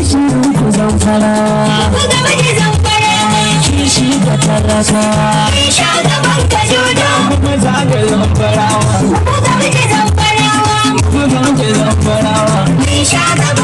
albishirin ku Zamfara. Ku gaba da Zamfara. Kishi da talaka. Sha gaban Kaduna. Kuma zaga Zamfarawa. Ku gaba da Zamfarawa. Ku gaba da Zamfarawa. Sha gaban